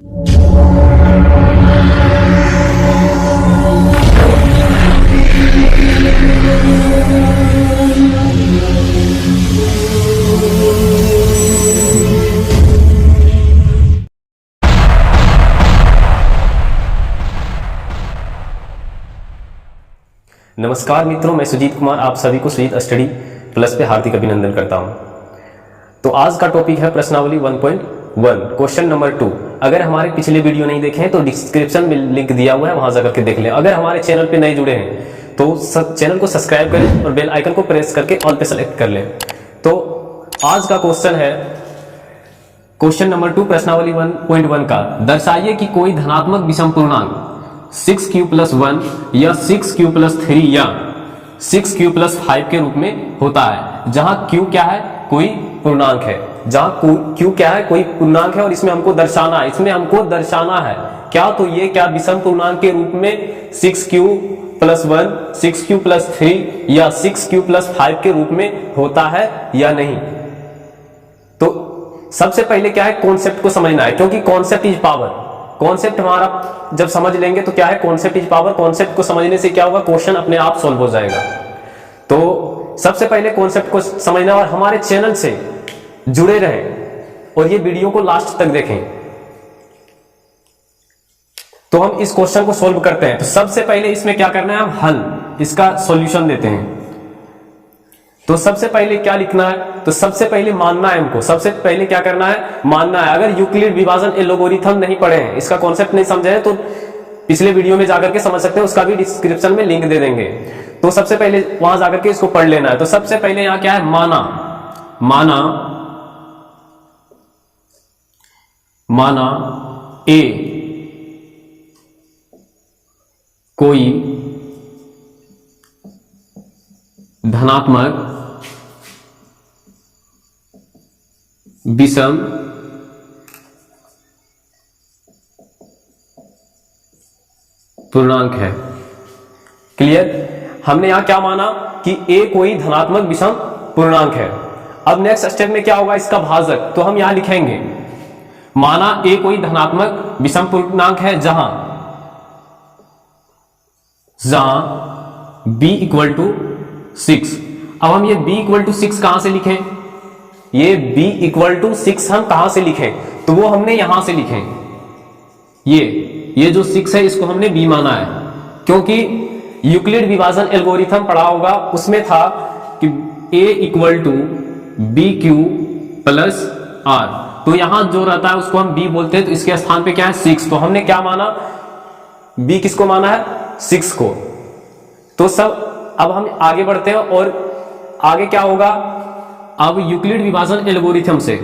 नमस्कार मित्रों, मैं सुजीत कुमार आप सभी को सुजीत स्टडी प्लस पे हार्दिक अभिनंदन करता हूं। तो आज का टॉपिक है प्रश्नावली 1.1 क्वेश्चन नंबर 2। अगर हमारे पिछले वीडियो नहीं देखे हैं तो डिस्क्रिप्शन में लिंक दिया हुआ है, वहां जाकर के देख लें। अगर हमारे चैनल पे नए जुड़े हैं तो चैनल को सब्सक्राइब करें और बेल आइकन को प्रेस करके ऑल पे सेलेक्ट कर लें। तो आज का क्वेश्चन है क्वेश्चन नंबर 2 प्रश्नावली 1.1 का। दर्शाइए कि कोई धनात्मक विषम पूर्णांक 6q+1 या 6q+3 या 6q+5 के रूप में होता है, जहां q क्या है, कोई पूर्णांक है। जहां q क्या है, कोई पूर्णांक है और इसमें हमको दर्शाना है क्या, तो ये क्या विषम पूर्णांक के रूप में 6q+1 6q+3 या 6q+5 के रूप में होता है या नहीं। तो सबसे पहले क्या है, कॉन्सेप्ट को समझना है, क्योंकि कॉन्सेप्ट इज पावर। कॉन्सेप्ट हमारा जब समझ लेंगे तो क्या है, कॉन्सेप्ट इज पावर। कॉन्सेप्ट को समझने से क्या होगा, क्वेश्चन अपने आप सॉल्व हो जाएगा। तो सबसे पहले कॉन्सेप्ट को समझना और हमारे चैनल से जुड़े रहें और ये वीडियो को लास्ट तक देखें। तो हम इस क्वेश्चन को सॉल्व करते हैं। तो सबसे पहले इसमें क्या करना है, हम हल, इसका सॉल्यूशन देते हैं। तो सबसे पहले क्या लिखना है, तो सबसे पहले मानना है हमको। सबसे पहले क्या करना है, मानना है। अगर यूक्लिड विभाजन एल्गोरिथम नहीं पढ़े हैं, इसका कॉन्सेप्ट नहीं समझे हैं, तो पिछले वीडियो में जाकर के समझ सकते हैं, उसका भी डिस्क्रिप्शन में लिंक दे देंगे। तो सबसे पहले वहां जाकर के इसको पढ़ लेना है। तो सबसे पहले यहां क्या है, माना ए कोई धनात्मक विषम पूर्णांक है। क्लियर। हमने यहां क्या माना कि a कोई धनात्मक विषम पूर्णांक है। अब नेक्स्ट स्टेप में क्या होगा, इसका भाजक। तो हम यहां लिखेंगे माना a कोई धनात्मक विषम पूर्णांक है जहां b = 6। अब हम ये b = 6 कहां से लिखें, ये b = 6 हम कहां से लिखें, तो वो हमने यहां से लिखें। ये जो 6 है इसको हमने b माना है, क्योंकि यूक्लिड विभाजन एल्गोरिथम पढ़ा होगा, उसमें था कि a = bq+r। तो यहां जो रहता है उसको हम b बोलते हैं, तो इसके स्थान पे क्या है, 6। तो हमने क्या माना, b किसको माना है, 6 को। तो सब अब हम आगे बढ़ते हैं और आगे क्या होगा, अब यूक्लिड विभाजन एल्गोरिथम से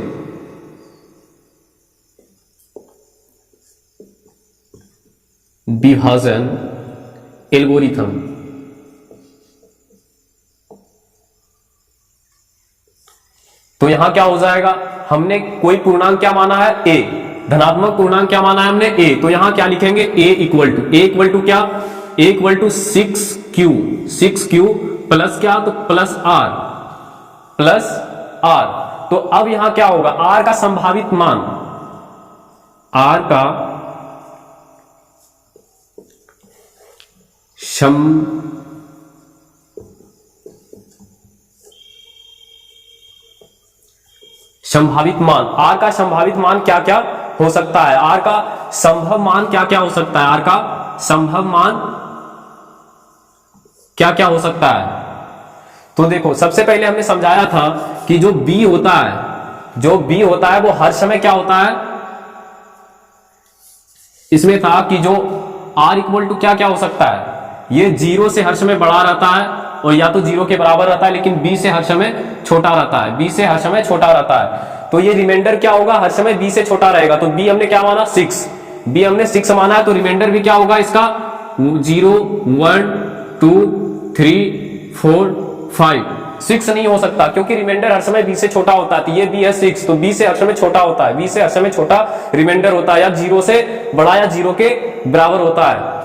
विभाजन एल्गोरिथम, तो यहां क्या हो जाएगा, हमने कोई पूर्णांक क्या माना है, a, धनात्मक पूर्णांक क्या माना है हमने, a। तो यहां क्या लिखेंगे, a = क्या, a = 6q प्लस क्या, तो प्लस r। तो अब यहां क्या होगा, r का संभावित मान, r का संभावित मान, r का संभावित मान क्या क्या हो सकता है, r का संभव मान क्या क्या हो सकता है, r का संभव मान क्या क्या हो सकता है। तो देखो, सबसे पहले हमने समझाया था कि जो b होता है वो हर समय क्या होता है, इसमें था कि जो r = क्या क्या हो सकता है, ये 0 से हर समय बड़ा रहता है और या तो 0 के बराबर रहता है, लेकिन b से हर समय छोटा रहता है। तो ये रिमाइंडर क्या होगा, हर समय b से छोटा रहेगा। तो b हमने क्या माना, 6 माना है, तो रिमाइंडर भी क्या होगा इसका, 0 1 2 3 4 5 6 नहीं हो सकता, क्योंकि रिमाइंडर हर समय b से छोटा होता है। तो ये b है 6, तो b से हर समय छोटा होता है, b से हर समय छोटा रिमाइंडर होता है, या 0 से बड़ा या 0 के बराबर होता है।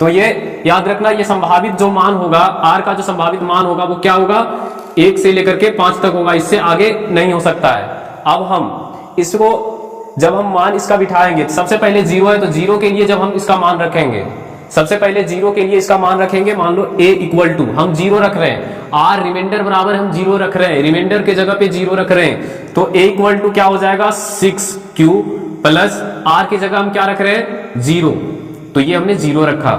तो ये याद रखना, ये संभावित जो मान होगा, r का जो संभावित मान होगा वो क्या होगा, 1 से लेकर के 5 तक होगा, इससे आगे नहीं हो सकता है। अब हम इसको जब हम मान इसका बिठाएंगे, सबसे पहले 0 है तो 0 के लिए जब हम इसका मान रखेंगे, सबसे पहले 0 के लिए इसका मान रखेंगे, मान लो a इक्वल टू हम 0 रख रहे हैं, r रिमाइंडर बराबर हम 0 रख रहे हैं, रिमाइंडर के जगह पे 0 रख रहे हैं, तो a इक्वल टू क्या हो जाएगा 6q प्लस r की जगह हम क्या रख रहे हैं 0, तो ये हमने 0 रखा।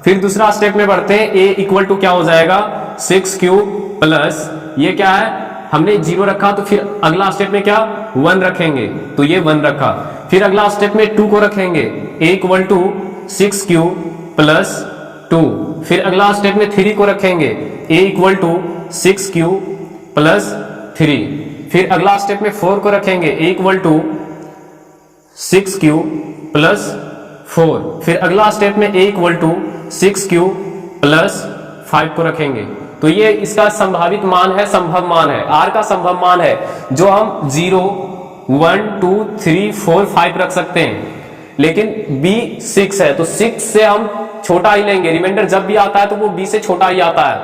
फिर दूसरा स्टेप में बढ़ते हैं, a इक्वल टू क्या हो जाएगा 6q प्लस ये क्या है हमने 0 रखा, तो फिर अगला स्टेप में क्या 1 रखेंगे, तो ये 1 रखा। फिर अगला स्टेप में 2 को रखेंगे, a equal to 6q plus 2। फिर अगला स्टेप में 3 को रखेंगे, a equal to 6q plus 3। फिर अगला स्टेप में 4 को रखेंगे, a equal to 6q plus 4। फिर अगला स्टेप में a equal to 6q plus 5 को रखेंगे। तो ये इसका संभावित मान है, संभव मान है, r का संभव मान है, जो हम 0 1 2 3 4 5 रख सकते हैं। लेकिन b 6 है तो 6 से हम छोटा ही लेंगे, रिमाइंडर जब भी आता है तो वो b से छोटा ही आता है,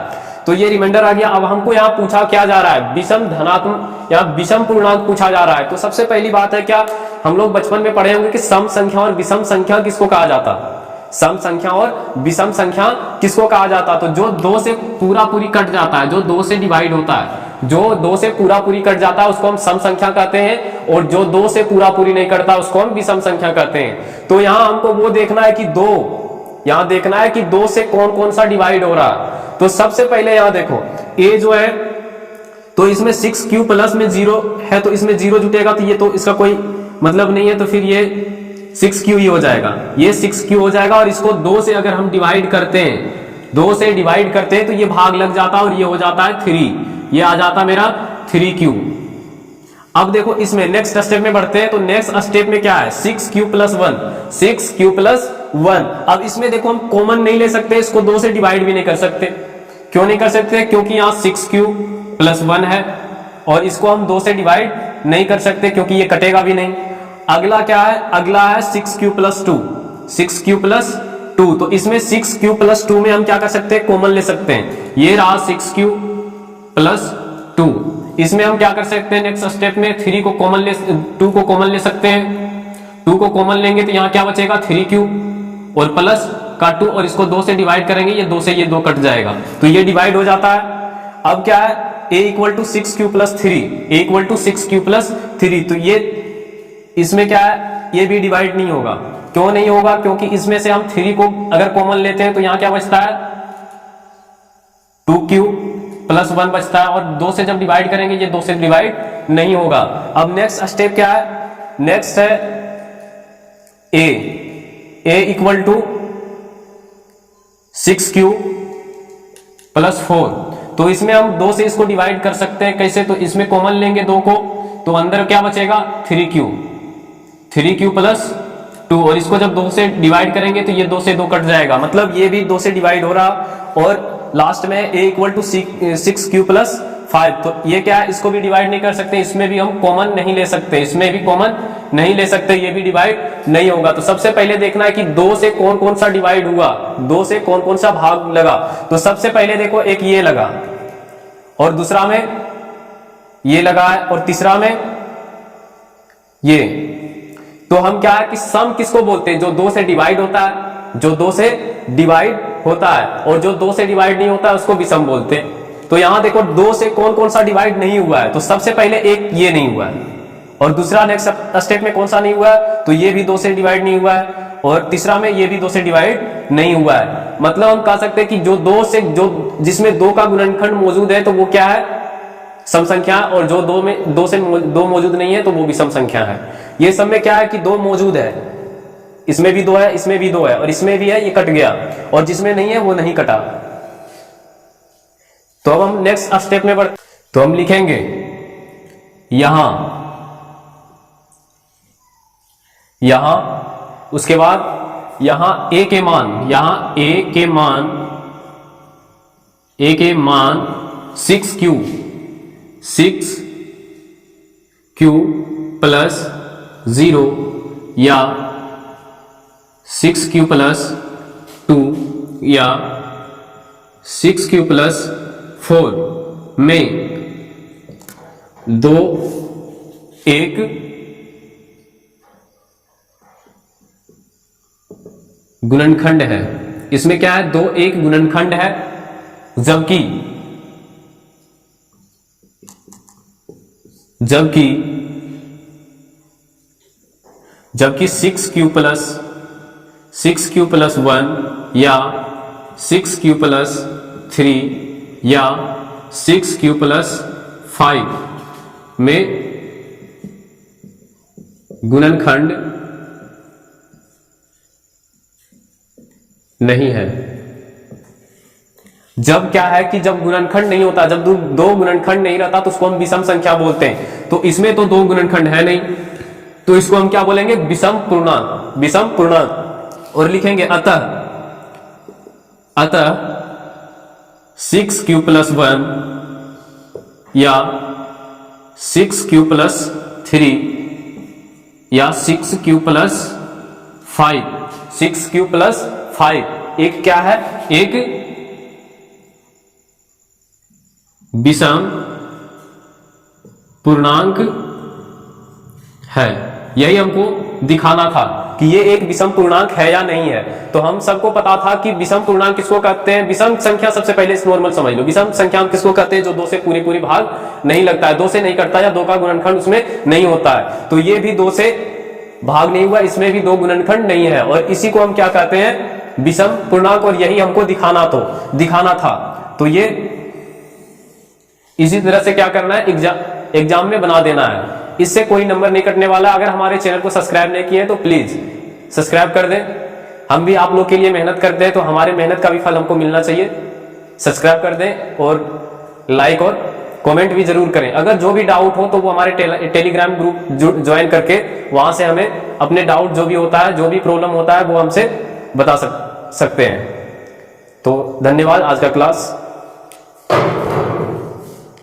तो ये रिमाइंडर आ गया। अब हमको यहाँ पूछा क्या जा रहा है, विषम धनात्मक या विषम पूर्णांक पूछा जा रहा है। तो सबसे पहली बात है, क्या हम लोग बचपन में पढ़े होंगे कि सम संख्या और विषम संख्या किसको कहा जाता, सम संख्या और विषम संख्या किसको कहा जाता, तो जो 2 से पूरा पूरी कट जाता है, जो 2 से डिवाइड होता है, जो 2 से पूरा पूरी कट जाता है उसको हम सम संख्या कहते हैं, और जो 2 से पूरा पूरी नहीं करता उसको हम विषम संख्या कहते हैं। तो यहाँ हमको वो देखना है कि 2, यहाँ देखना है कि 2 से कौन कौन सा डिवाइड हो रहा है। तो सबसे पहले यहाँ देखो a जो है तो इसमें 6q प्लस में 0 है, तो इसमें 0 जुटेगा, तो ये तो इसका कोई मतलब नहीं है, तो फिर ये 6q ही हो जाएगा, ये 6q हो जाएगा। और इसको 2 से अगर हम डिवाइड करते हैं, 2 से डिवाइड करते हैं तो ये भाग लग जाता है और ये हो जाता है 3, ये आ जाता मेरा 3q। अब देखो इसमें नेक्स्ट स्टेप में बढ़ते हैं, तो नेक्स्ट स्टेप में क्या है 6q प्लस 1, 6q प्लस 1। अब इसमें देखो हम कॉमन नहीं ले सकते, इसको 2 से डिवाइड भी नहीं कर सकते। क्यों नहीं कर सकते, क्योंकि यहाँ 6q प्लस 1 है और इसको हम 2 से डिवाइड नहीं कर सकते क्योंकि ये कटेगा भी नहीं। अगला क्या है, अगला है 6q प्लस 2, 6q प्लस 2। तो इसमें 6q प्लस 2 में हम क्या कर सकते हैं, कॉमन ले सकते हैं, ये रहा 6q प्लस 2। इसमें हम क्या कर सकते हैं, नेक्स्ट स्टेप में 3 को कॉमन ले 2 को कॉमन ले सकते हैं, 2 को कॉमन लेंगे तो यहाँ क्या बचेगा 3q और प्लस का 2, और इसको 2 से डिवाइड करेंगे, ये 2 से ये 2 कट जाएगा, तो ये डिवाइड हो जाता है। अब क्या है a equal to 6q plus 3, a equal to 6q plus 3। तो ये इसमें क्या है, ये भी डिवाइड नहीं होगा। क्यों नहीं होगा, क्योंकि इसमें से हम 3 को अगर कॉमन लेते हैं तो यहाँ क्या बचता है 2q प्लस 1 बचता है, और 2 से जब डिवाइड करेंगे ये 2 से डिवाइड नहीं होगा। अब नेक्स्ट स्टेप क्या है, नेक्स्ट है a equal to 6q plus 4। तो इसमें हम 2 से इसको डिवाइड कर सकते हैं, कैसे, तो इसमें कॉमन लेंगे 2 को, तो अंदर क्या बचेगा 3q प्लस 2, और इसको जब 2 से डिवाइड करेंगे तो ये 2 से 2 कट जाएगा, मतलब ये भी 2 से डिवाइड हो रहा। और लास्ट में a equal to 6q plus 5। तो ये क्या है, इसको भी डिवाइड नहीं कर सकते, इसमें भी हम कॉमन नहीं ले सकते, इसमें भी कॉमन नहीं ले सकते, ये भी डिवाइड नहीं होगा। तो सबसे पहले देखना है कि 2 से कौन कौन सा डिवाइड हुआ, 2 से कौन कौन सा भाग लगा। तो सबसे पहले देखो एक ये लगा, और दूसरा में ये लगा है, और तीसरा में ये। तो हम क्या है कि सम किसको बोलते हैं, जो 2 से डिवाइड होता है, जो 2 से डिवाइड होता है, और जो 2 से डिवाइड नहीं होता है उसको विषम बोलते हैं। तो यहां देखो 2 से कौन कौन सा डिवाइड नहीं हुआ है, तो सबसे पहले एक ये नहीं हुआ है, और दूसरा नेक्स्ट स्टेप में कौन सा नहीं हुआ है, तो ये भी 2 से डिवाइड नहीं हुआ है, और तीसरा में ये भी 2 से डिवाइड नहीं हुआ है। मतलब हम कह सकते हैं कि जो 2 से जो जिसमें 2 का गुणनखंड मौजूद है तो वो क्या है सम संख्या, और जो 2 से 2 मौजूद नहीं है तो वो भी सम संख्या है। ये सब में क्या है कि 2 मौजूद है, इसमें भी 2 है, इसमें भी 2 है, और इसमें भी है, ये कट गया, और जिसमें नहीं है वो नहीं कटा। तो अब हम नेक्स्ट स्टेप में बढ़, तो हम लिखेंगे यहां उसके बाद यहां a के मान, यहां a के मान 6q प्लस 0 या 6q प्लस 2 या 6q प्लस 4 में 2 1 गुणनखंड है, इसमें क्या है, 2 एक गुणनखंड है, जबकि 6q प्लस 1 या 6q प्लस 3 या 6q प्लस 5 में गुणनखंड नहीं है। जब क्या है कि जब गुणनखंड नहीं होता, जब दो गुणनखंड नहीं रहता तो उसको हम विषम संख्या बोलते हैं। तो इसमें तो 2 गुणनखंड है नहीं, तो इसको हम क्या बोलेंगे, विषम पूर्णांक, विषम पूर्णांक। और लिखेंगे अतः 6q प्लस 1 या 6q प्लस 3 या 6q प्लस 5, 6q प्लस 5 एक क्या है, एक विषम पूर्णांक है। यही हमको दिखाना था कि ये एक विषम पूर्णांक है या नहीं है। तो हम सबको पता था कि विषम पूर्णांक किसको कहते हैं, विषम संख्या सबसे पहले इस नॉर्मल समझ लो, विषम संख्या हम किसको कहते हैं, जो 2 से पूरी भाग नहीं लगता है, 2 से नहीं कटता या 2 का गुणनखंड उसमें नहीं होता है। तो ये भी 2 से भाग नहीं हुआ, इसमें भी 2 गुणनखंड नहीं है, और इसी को हम क्या कहते हैं, विषम पूर्णांक। और यही हमको दिखाना था। तो ये इसी तरह से क्या करना है, एग्जाम में बना देना है, इससे कोई नंबर नहीं कटने वाला। अगर हमारे चैनल को सब्सक्राइब नहीं किए तो प्लीज सब्सक्राइब कर दें। हम भी आप लोग के लिए मेहनत करते हैं, तो हमारे मेहनत का भी फल हमको मिलना चाहिए। सब्सक्राइब कर दें और लाइक और कमेंट भी जरूर करें। अगर जो भी डाउट हो तो वो हमारे टेलीग्राम ग्रुप ज्वाइन करके वहां से हमें अपने डाउट जो भी होता है, जो भी प्रॉब्लम होता है, वो हमसे बता सकते हैं। तो धन्यवाद। आज का क्लास